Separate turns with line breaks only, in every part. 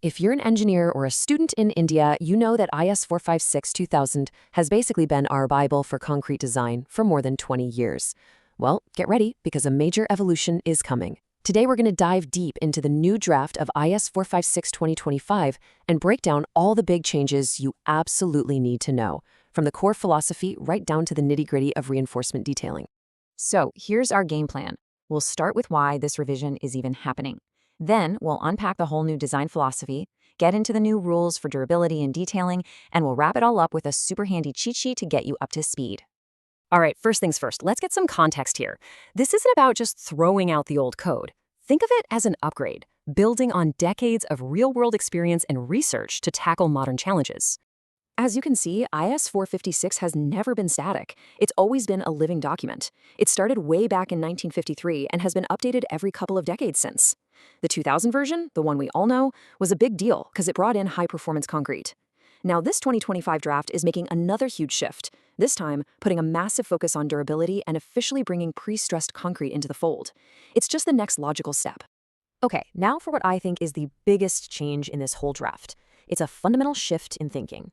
If you're an engineer or a student in India, you know that IS 456-2000 has basically been our Bible for concrete design for more than 20 years. Well, get ready because a major evolution is coming. Today we're going to dive deep into the new draft of IS 456-2025 and break down all the big changes you absolutely need to know, from the core philosophy right down to the nitty-gritty of reinforcement detailing.
So here's our game plan. We'll start with why this revision is even happening. Then we'll unpack the whole new design philosophy, get into the new rules for durability and detailing, and we'll wrap it all up with a super handy cheat sheet to get you up to speed.
All right, first things first, let's get some context here. This isn't about just throwing out the old code. Think of it as an upgrade, building on decades of real-world experience and research to tackle modern challenges. As you can see, IS 456 has never been static. It's always been a living document. It started way back in 1953 and has been updated every couple of decades since. The 2000 version, the one we all know, was a big deal because it brought in high-performance concrete. Now this 2025 draft is making another huge shift, this time putting a massive focus on durability and officially bringing pre-stressed concrete into the fold. It's just the next logical step.
Okay, now for what I think is the biggest change in this whole draft. It's a fundamental shift in thinking.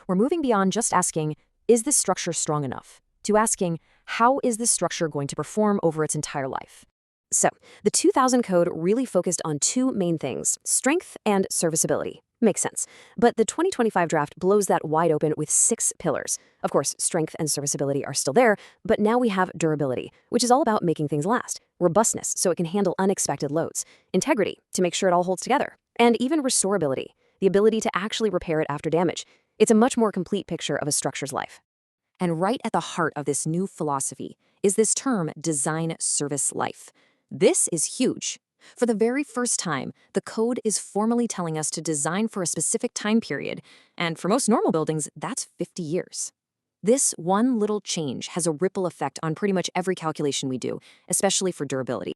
We're moving beyond just asking, is this structure strong enough, to asking, how is this structure going to perform over its entire life? So, the 2000 code really focused on two main things, strength and serviceability. Makes sense. But the 2025 draft blows that wide open with 6 pillars. Of course, strength and serviceability are still there, but now we have durability, which is all about making things last, robustness so it can handle unexpected loads, integrity to make sure it all holds together, and even restorability, the ability to actually repair it after damage. It's a much more complete picture of a structure's life. And right at the heart of this new philosophy is this term, design service life. This is huge. For the very first time, the code is formally telling us to design for a specific time period, and for most normal buildings, that's 50 years. This one little change has a ripple effect on pretty much every calculation we do, especially for durability.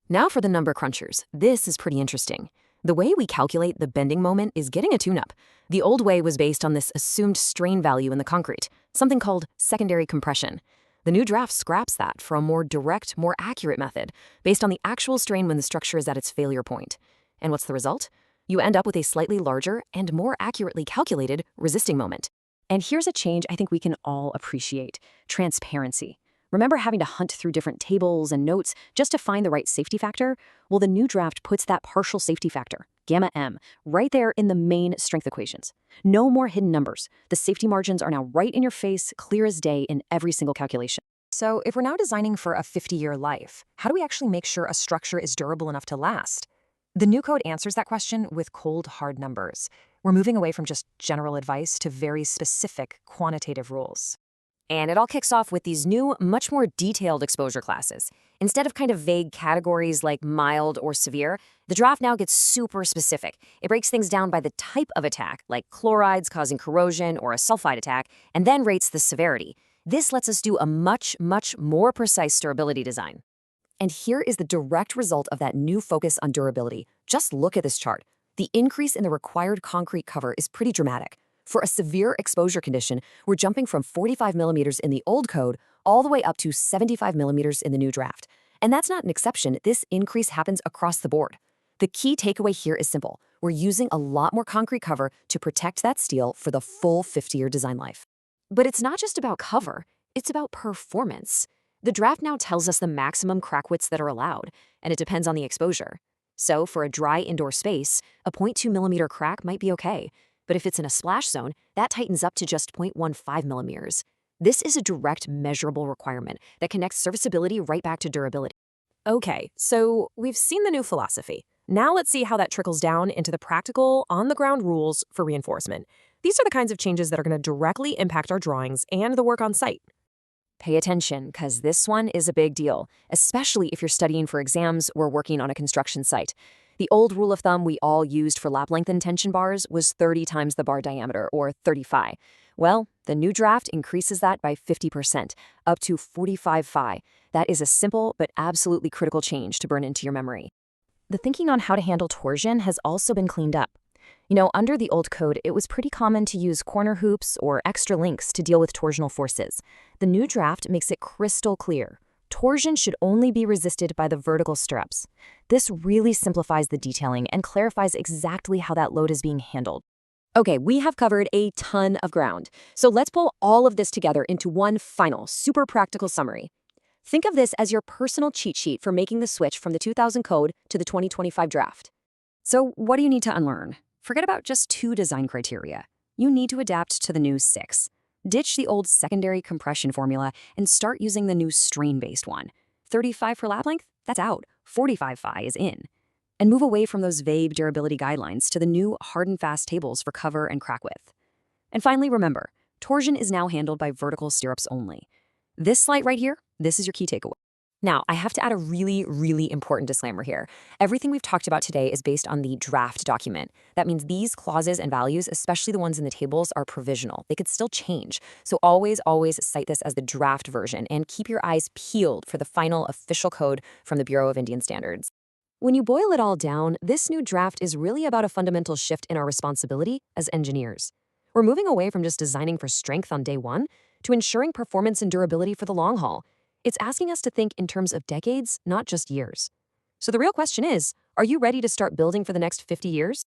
Now for the number crunchers. This is pretty interesting. The way we calculate the bending moment is getting a tune-up. The old way was based on this assumed strain value in the concrete, something called secondary compression. The new draft scraps that for a more direct, more accurate method, based on the actual strain when the structure is at its failure point. And what's the result? You end up with a slightly larger and more accurately calculated resisting moment. And here's a change I think we can all appreciate: transparency. Remember having to hunt through different tables and notes just to find the right safety factor? Well, the new draft puts that partial safety factor, gamma M, right there in the main strength equations. No more hidden numbers. The safety margins are now right in your face, clear as day in every single calculation.
So if we're now designing for a 50-year life, how do we actually make sure a structure is durable enough to last? The new code answers that question with cold, hard numbers. We're moving away from just general advice to very specific quantitative rules.
And it all kicks off with these new, much more detailed exposure classes. Instead of kind of vague categories like mild or severe, the draft now gets super specific. It breaks things down by the type of attack, like chlorides causing corrosion or a sulfide attack, and then rates the severity. This lets us do a much, much more precise durability design. And here is the direct result of that new focus on durability. Just look at this chart. The increase in the required concrete cover is pretty dramatic. For a severe exposure condition, we're jumping from 45 millimeters in the old code all the way up to 75 millimeters in the new draft. And that's not an exception. This increase happens across the board. The key takeaway here is simple. We're using a lot more concrete cover to protect that steel for the full 50-year design life. But it's not just about cover, it's about performance. The draft now tells us the maximum crack widths that are allowed, and it depends on the exposure. So for a dry indoor space, a 0.2 millimeter crack might be okay. But if it's in a splash zone, that tightens up to just 0.15 millimeters. This is a direct, measurable requirement that connects serviceability right back to durability.
Okay, so we've seen the new philosophy. Now let's see how that trickles down into the practical, on-the-ground rules for reinforcement. These are the kinds of changes that are going to directly impact our drawings and the work on site.
Pay attention, because this one is a big deal, especially if you're studying for exams or working on a construction site. The old rule of thumb we all used for lap length and tension bars was 30 times the bar diameter, or 35. Well, the new draft increases that by 50%, up to 45 phi. That is a simple but absolutely critical change to burn into your memory.
The thinking on how to handle torsion has also been cleaned up. Under the old code, it was pretty common to use corner hoops or extra links to deal with torsional forces. The new draft makes it crystal clear.
Torsion should only be resisted by the vertical stirrups. This really simplifies the detailing and clarifies exactly how that load is being handled.
Okay, we have covered a ton of ground. So let's pull all of this together into one final, super practical summary. Think of this as your personal cheat sheet for making the switch from the 2000 code to the 2025 draft. So what do you need to unlearn? Forget about just 2 design criteria. You need to adapt to the new 6. Ditch the old secondary compression formula and start using the new strain-based one. 35 for lap length? That's out. 45 phi is in. And move away from those vague durability guidelines to the new hard and fast tables for cover and crack width. And finally, remember, torsion is now handled by vertical stirrups only. This slide right here, this is your key takeaway.
Now, I have to add a really, really important disclaimer here. Everything we've talked about today is based on the draft document. That means these clauses and values, especially the ones in the tables, are provisional. They could still change. So always cite this as the draft version and keep your eyes peeled for the final official code from the Bureau of Indian Standards. When you boil it all down, this new draft is really about a fundamental shift in our responsibility as engineers. We're moving away from just designing for strength on day one to ensuring performance and durability for the long haul. It's asking us to think in terms of decades, not just years. So the real question is, are you ready to start building for the next 50 years?